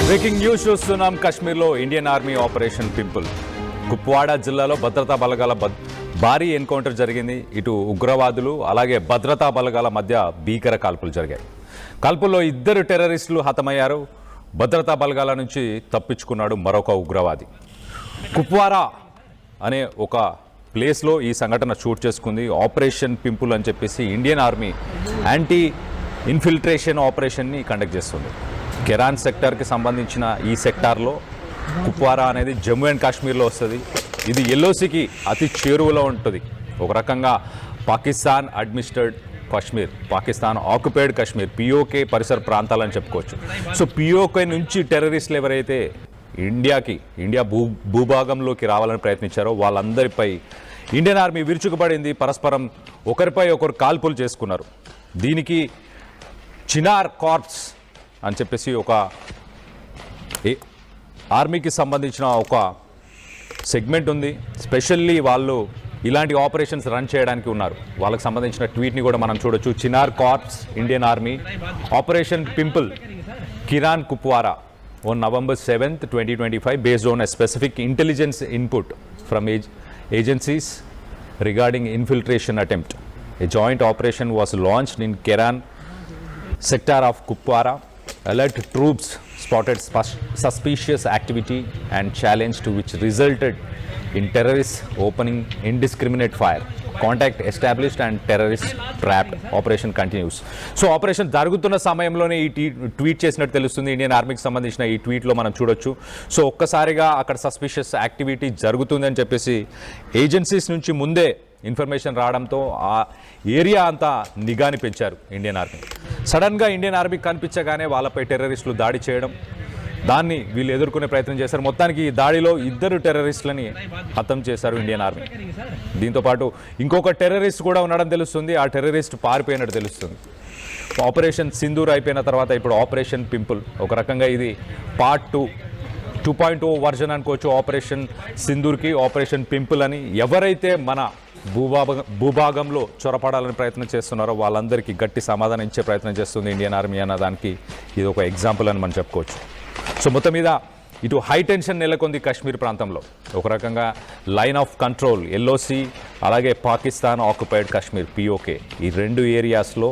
Breaking news చూస్తున్నాం. కాశ్మీర్లో Indian army operation pimple. Kupwara జిల్లాలో భద్రతా బలగాల భారీ ఎన్కౌంటర్ జరిగింది. ఇటు ఉగ్రవాదులు అలాగే భద్రతా బలగాల మధ్య భీకర కాల్పులు జరిగాయి. కాల్పుల్లో 2 టెర్రరిస్టులు హతమయ్యారు. భద్రతా బలగాల నుంచి తప్పించుకున్నాడు మరొక ఉగ్రవాది. కుప్వారా అనే ఒక ప్లేస్లో ఈ సంఘటన షూట్ చేసుకుంది. ఆపరేషన్ పింపుల్ అని చెప్పేసి ఇండియన్ ఆర్మీ యాంటీ ఇన్ఫిల్ట్రేషన్ ఆపరేషన్ని కండక్ట్ చేస్తుంది. కెరాన్ సెక్టార్కి సంబంధించిన ఈ సెక్టార్లో కుప్వారా అనేది జమ్మూ అండ్ కాశ్మీర్లో వస్తుంది. ఇది ఎల్ఓసికి అతి చేరువలో ఉంటుంది. ఒక రకంగా Pakistan administrated Kashmir, Pakistan occupied Kashmir, PoK పరిసర ప్రాంతాలని చెప్పుకోవచ్చు. సో పిఓకే నుంచి టెర్రరిస్టులు ఎవరైతే ఇండియా భూభాగంలోకి రావాలని ప్రయత్నించారో వాళ్ళందరిపై ఇండియన్ ఆర్మీ విరుచుకుపడింది. పరస్పరం ఒకరిపై ఒకరు కాల్పులు చేసుకున్నారు. దీనికి చినార్ కార్ప్స్ అని చెప్పేసి ఒక ఆర్మీకి సంబంధించిన ఒక సెగ్మెంట్ ఉంది. స్పెషల్లీ వాళ్ళు ఇలాంటి ఆపరేషన్స్ రన్ చేయడానికి ఉన్నారు. వాళ్ళకి సంబంధించిన ట్వీట్ని కూడా మనం చూడొచ్చు. Chinar corps Indian army operation pimple Keran Kupwara on November 7th, 2025 based on a specific intelligence input from agencies regarding infiltration attempt. A joint operation was launched in Keran sector of Kupwara. Alert troops spotted suspicious activity and challenge to which resulted in terrorists opening indiscriminate fire. Contact established and terrorists trapped. Operation continues. So operation జరుగుతున్న సమయంలోనే ఈ tweet చేసినట్టు తెలుస్తుంది. Indian ఆర్మీకి సంబంధించిన ఈ ట్వీట్లో మనం చూడొచ్చు. సో ఒక్కసారిగా అక్కడ సస్పిషియస్ యాక్టివిటీ జరుగుతుందని చెప్పేసి ఏజెన్సీస్ నుంచి ముందే ఇన్ఫర్మేషన్ రావడంతో ఆ ఏరియా అంతా నిఘాని పెంచారు ఇండియన్ ఆర్మీ. సడన్గా ఇండియన్ ఆర్మీ కనిపించగానే వాళ్ళపై టెర్రరిస్టులు దాడి చేయడం, దాన్ని వీళ్ళు ఎదుర్కొనే ప్రయత్నం చేశారు. మొత్తానికి ఈ దాడిలో 2 టెర్రరిస్టులని హతం చేశారు ఇండియన్ ఆర్మీ. దీంతోపాటు ఇంకొక టెర్రరిస్ట్ కూడా ఉండడం తెలుస్తుంది. ఆ టెర్రరిస్ట్ పారిపోయినట్టు తెలుస్తుంది. ఆపరేషన్ సింధూర్ అయిపోయిన తర్వాత ఇప్పుడు ఆపరేషన్ పింపుల్, ఒక రకంగా ఇది పార్ట్ 2.0 వర్జన్ అనుకోవచ్చు. ఆపరేషన్ సింధూర్కి ఆపరేషన్ పింపుల్ అని ఎవరైతే మన భూభాగంలో చొరపడాలని ప్రయత్నం చేస్తున్నారో వాళ్ళందరికీ గట్టి సమాధానం ఇచ్చే ప్రయత్నం చేస్తుంది ఇండియన్ ఆర్మీ అన్న దానికి ఇది ఒక ఎగ్జాంపుల్ అని మనం చెప్పుకోవచ్చు. సో మొత్తం మీద ఇటు హై టెన్షన్ నెలకొంది కాశ్మీర్ ప్రాంతంలో. ఒక రకంగా లైన్ ఆఫ్ కంట్రోల్ ఎల్ఓసి అలాగే పాకిస్తాన్ ఆక్యుపైడ్ కాశ్మీర్ పిఓకే, ఈ 2 ఏరియాస్లో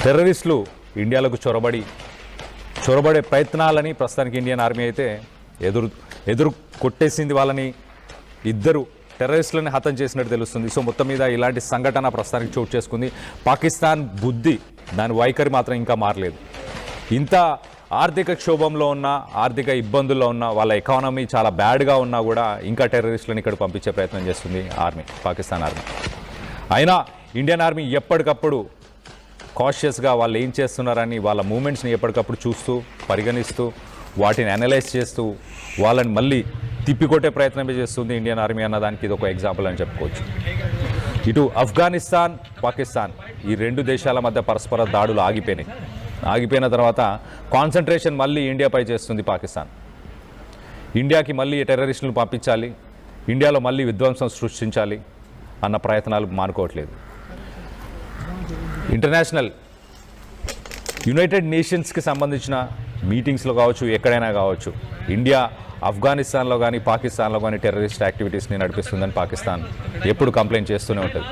టెర్రరిస్టులు ఇండియాలకు చొరబడే ప్రయత్నాలని ప్రస్తుతానికి ఇండియన్ ఆర్మీ అయితే ఎదురు కొట్టేసింది. వాళ్ళని 2 టెర్రరిస్టులని హతం చేసినట్టు తెలుస్తుంది. సో మొత్తం మీద ఇలాంటి సంఘటన ప్రస్తుతానికి చోటు చేసుకుంది. పాకిస్తాన్ బుద్ధి, దాని వైఖరి మాత్రం ఇంకా మారలేదు. ఇంత ఆర్థిక క్షోభంలో ఉన్న, ఆర్థిక ఇబ్బందుల్లో ఉన్న, వాళ్ళ ఎకానమీ చాలా బ్యాడ్గా ఉన్నా కూడా ఇంకా టెర్రరిస్టులను ఇక్కడ పంపించే ప్రయత్నం చేస్తుంది ఆర్మీ, పాకిస్తాన్ ఆర్మీ. అయినా ఇండియన్ ఆర్మీ ఎప్పటికప్పుడు కాషియస్గా వాళ్ళు ఏం చేస్తున్నారని వాళ్ళ మూమెంట్స్ని ఎప్పటికప్పుడు చూస్తూ పరిగణిస్తూ వాటిని అనలైజ్ చేస్తూ వాళ్ళని మళ్ళీ తిప్పికొట్టే ప్రయత్నమే చేస్తుంది ఇండియన్ ఆర్మీ అన్నదానికి ఇది ఒక ఎగ్జాంపుల్ అని చెప్పుకోవచ్చు. ఇటు ఆఫ్ఘనిస్తాన్, పాకిస్తాన్ ఈ 2 దేశాల మధ్య పరస్పర దాడులు ఆగిపోయిన తర్వాత కాన్సన్ట్రేషన్ మళ్ళీ ఇండియాపై చేస్తుంది పాకిస్తాన్. ఇండియాకి మళ్ళీ టెర్రరిస్టులను పంపించాలి, ఇండియాలో మళ్ళీ విధ్వంసం సృష్టించాలి అన్న ప్రయత్నాలు మానుకోవట్లేదు. ఇంటర్నేషనల్ యునైటెడ్ నేషన్స్కి సంబంధించిన మీటింగ్స్లో కావచ్చు, ఎక్కడైనా కావచ్చు, ఇండియా ఆఫ్ఘనిస్తాన్లో కానీ పాకిస్తాన్లో కానీ టెర్రరిస్ట్ యాక్టివిటీస్ని నడిపిస్తుందని పాకిస్తాన్ ఎప్పుడు కంప్లైంట్ చేస్తూనే ఉంటుంది.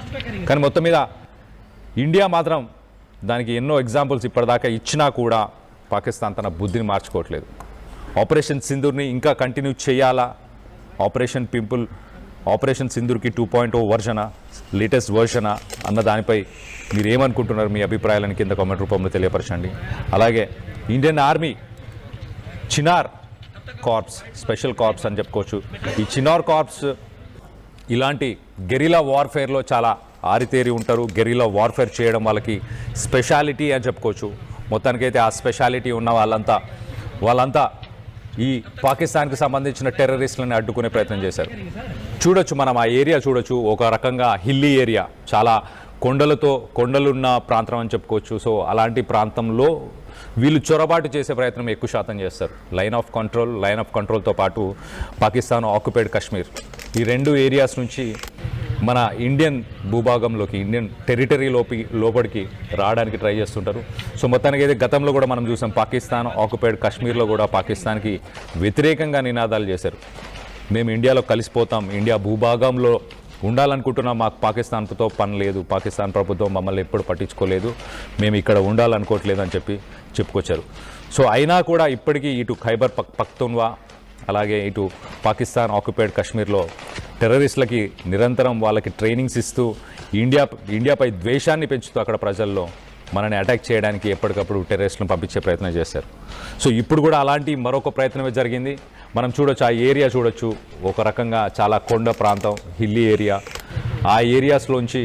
కానీ మొత్తం మీద ఇండియా మాత్రం దానికి ఎన్నో ఎగ్జాంపుల్స్ ఇప్పటిదాకా ఇచ్చినా కూడా పాకిస్తాన్ తన బుద్ధిని మార్చుకోవట్లేదు. ఆపరేషన్ సింధూర్ని ఇంకా కంటిన్యూ చేయాలా, ఆపరేషన్ పింపుల్ ఆపరేషన్ సింధూర్కి 2.0 వర్జనా, లేటెస్ట్ వర్జనా అన్న దానిపై మీరు ఏమనుకుంటున్నారు? మీ అభిప్రాయాలను కింద కామెంట్ రూపంలో తెలియపరచండి. అలాగే Indian army Chinar corps, special corps అని చెప్పుకోవచ్చు. ఈ చినార్ కార్ప్స్ ఇలాంటి గెరిలా వార్ఫేర్లో చాలా ఆరితేరి ఉంటారు. గెరిలా వార్ఫేర్ చేయడం వాళ్ళకి స్పెషాలిటీ అని చెప్పుకోవచ్చు. మొత్తానికైతే ఆ స్పెషాలిటీ ఉన్న వాళ్ళంతా ఈ పాకిస్తాన్కి సంబంధించిన టెర్రరిస్టులను అడ్డుకునే ప్రయత్నం చేశారు. చూడొచ్చు, మనం ఆ ఏరియా చూడొచ్చు. ఒక రకంగా హిల్లీ ఏరియా, చాలా కొండలున్న ప్రాంతం అని చెప్పుకోవచ్చు. సో అలాంటి ప్రాంతంలో వీళ్ళు చొరబాటు చేసే ప్రయత్నం ఎక్కువ శాతం చేస్తారు. లైన్ ఆఫ్ కంట్రోల్తో పాటు పాకిస్తాన్ ఆక్యుపైడ్ కాశ్మీర్ ఈ 2 ఏరియాస్ నుంచి మన ఇండియన్ భూభాగంలోకి, ఇండియన్ లోపలికి రావడానికి ట్రై చేస్తుంటారు. సో మొత్తానికి అయితే గతంలో కూడా మనం చూసాం, పాకిస్తాన్ ఆక్యుపైడ్ కాశ్మీర్లో కూడా పాకిస్తాన్కి వ్యతిరేకంగా నినాదాలు చేశారు. మేము ఇండియాలో కలిసిపోతాం, ఇండియా భూభాగంలో ఉండాలనుకుంటున్నాం, మాకు పాకిస్తాన్తో పని లేదు, పాకిస్తాన్ ప్రభుత్వం మమ్మల్ని ఎప్పుడు పట్టించుకోలేదు, మేము ఇక్కడ ఉండాలనుకోవట్లేదు అని చెప్పుకొచ్చారు. సో అయినా కూడా ఇప్పటికీ ఇటు ఖైబర్ పఖ్తూన్వా అలాగే ఇటు పాకిస్తాన్ ఆక్యుపైడ్ కాశ్మీర్లో టెర్రరిస్టులకి నిరంతరం వాళ్ళకి ట్రైనింగ్స్ ఇస్తూ ఇండియాపై ద్వేషాన్ని పెంచుతూ అక్కడ ప్రజల్లో మనని అటాక్ చేయడానికి ఎప్పటికప్పుడు టెర్రరిస్టులను పంపించే ప్రయత్నం చేశారు. సో ఇప్పుడు కూడా అలాంటి మరొక ప్రయత్నమే జరిగింది. మనం చూడొచ్చు, ఆ ఏరియా చూడొచ్చు, ఒక రకంగా చాలా కొండ ప్రాంతం, హిల్లీ ఏరియా. ఆ ఏరియాస్లోంచి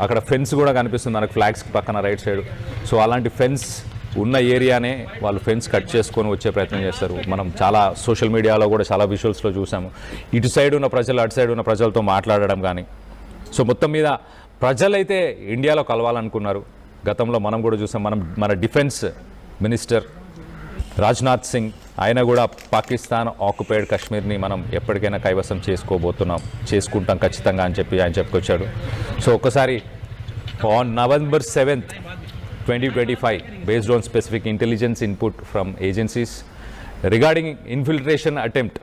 అక్కడ ఫెన్స్ కూడా కనిపిస్తుంది మనకు ఫ్లాగ్స్ పక్కన రైట్ సైడ్. సో అలాంటి ఫెన్స్ ఉన్న ఏరియానే వాళ్ళు ఫెన్స్ కట్ చేసుకొని వచ్చే ప్రయత్నం చేస్తారు. మనం చాలా సోషల్ మీడియాలో కూడా చాలా విజువల్స్లో చూసాము, ఇటు సైడ్ ఉన్న ప్రజలు అటు సైడ్ ఉన్న ప్రజలతో మాట్లాడడం కానీ. సో మొత్తం మీద ప్రజలైతే ఇండియాలో కలవాలనుకున్నారు. గతంలో మనం కూడా చూసాం, మన డిఫెన్స్ మినిస్టర్ రాజ్నాథ్ సింగ్ ఆయన కూడా పాకిస్తాన్ ఆక్యుపైడ్ కాశ్మీర్ని మనం ఎప్పటికైనా కైవసం చేసుకుంటాం ఖచ్చితంగా అని చెప్పి ఆయన చెప్పుకొచ్చాడు. సో ఒక్కసారి on November 7th, 2025, based on specific intelligence input from agencies regarding infiltration attempt,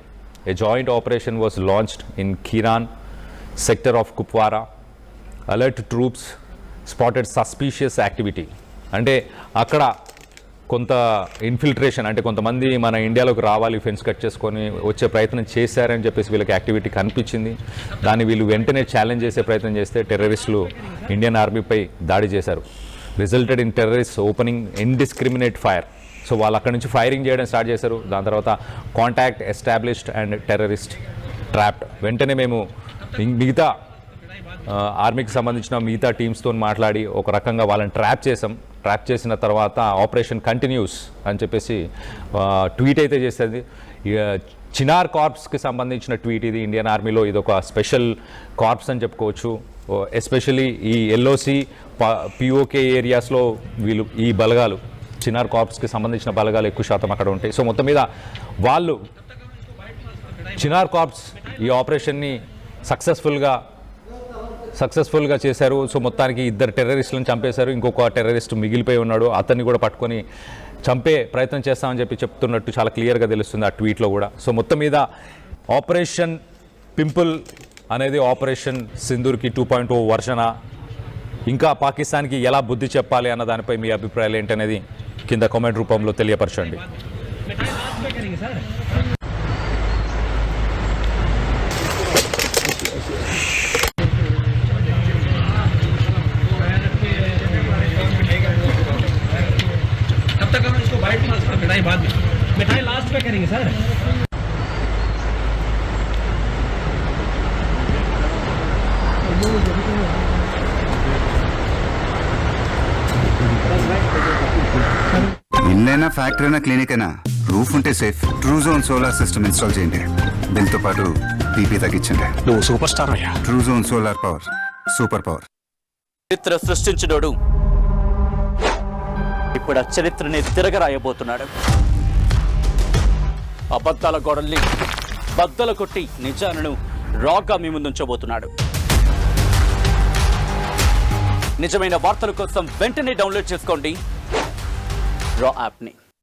a joint operation was launched in Kiran sector of Kupwara. Alert troops spotted suspicious activity. అంటే అక్కడ కొంత ఇన్ఫిల్ట్రేషన్, అంటే కొంతమంది మన ఇండియాలోకి రావాలి, ఫెన్స్ కట్ చేసుకొని వచ్చే ప్రయత్నం చేశారని చెప్పేసి వీళ్ళకి యాక్టివిటీ కనిపించింది. దాన్ని వీళ్ళు వెంటనే ఛాలెంజ్ చేసే ప్రయత్నం చేస్తే టెర్రరిస్టులు ఇండియన్ ఆర్మీపై దాడి చేశారు. Resulted in terrorist opening indiscriminate fire. So వాళ్ళు అక్కడ నుంచి ఫైరింగ్ చేయడం స్టార్ట్ చేశారు. దాని తర్వాత contact established and terrorist trapped. వెంటనే మేము మిగతా ఆర్మీకి సంబంధించిన మిగతా టీమ్స్తో మాట్లాడి ఒక రకంగా వాళ్ళని ట్రాప్ చేసిన తర్వాత ఆపరేషన్ కంటిన్యూస్ అని చెప్పేసి ట్వీట్ అయితే చేస్తుంది. చినార్ కార్ప్స్కి సంబంధించిన ట్వీట్ ఇది. ఇండియన్ ఆర్మీలో ఇది ఒక స్పెషల్ కార్ప్స్ అని చెప్పుకోవచ్చు. ఎస్పెషలీ ఈ ఎల్ఓసి పిఓకే ఏరియాస్లో వీళ్ళు ఈ బలగాలు, చినార్ కార్ప్స్కి సంబంధించిన బలగాలు ఎక్కువ శాతం అక్కడ ఉంటాయి. సో మొత్తం మీద వాళ్ళు చినార్ కార్ప్స్ ఈ ఆపరేషన్ని సక్సెస్ఫుల్గా చేశారు. సో మొత్తానికి 2 టెర్రరిస్టులను చంపేశారు. ఇంకొక టెర్రరిస్ట్ మిగిలిపోయి ఉన్నాడు, అతన్ని కూడా పట్టుకొని చంపే ప్రయత్నం చేస్తామని చెప్తున్నట్టు చాలా క్లియర్గా తెలుస్తుంది ఆ ట్వీట్లో కూడా. సో మొత్తం మీద ఆపరేషన్ పింపుల్ అనేది ఆపరేషన్ సింధూర్కి 2.0 వర్షన. ఇంకా పాకిస్తాన్కి ఎలా బుద్ధి చెప్పాలి అన్న దానిపై మీ అభిప్రాయాలు ఏంటనేది కింద కామెంట్ రూపంలో తెలియపరచండి. मिठाई लास्ट में करेंगे सर. ఇల్లైనా ఫ్యాక్టరీ అయినా క్లినిక్ అయినా రూఫ్ ఉంటే safe. Truzon solar system install చేయండి. బిల్తో పాటు బీపీ తగ్గించండి. నువ్వు సూపర్ స్టార్ అయ్యా. Truzon solar power, super power. చరిత్ర సృష్టించినోడు ఇప్పుడు ఆ చరిత్రని తిరగరాయబోతున్నాడు. అబద్ధాల గోడల్ని బద్దలు కొట్టి నిజాలను రాగా మీ ముందుంచబోతున్నాడు. నిజమైన వార్తల కోసం వెంటనే డౌన్లోడ్ చేసుకోండి రా యాప్ని.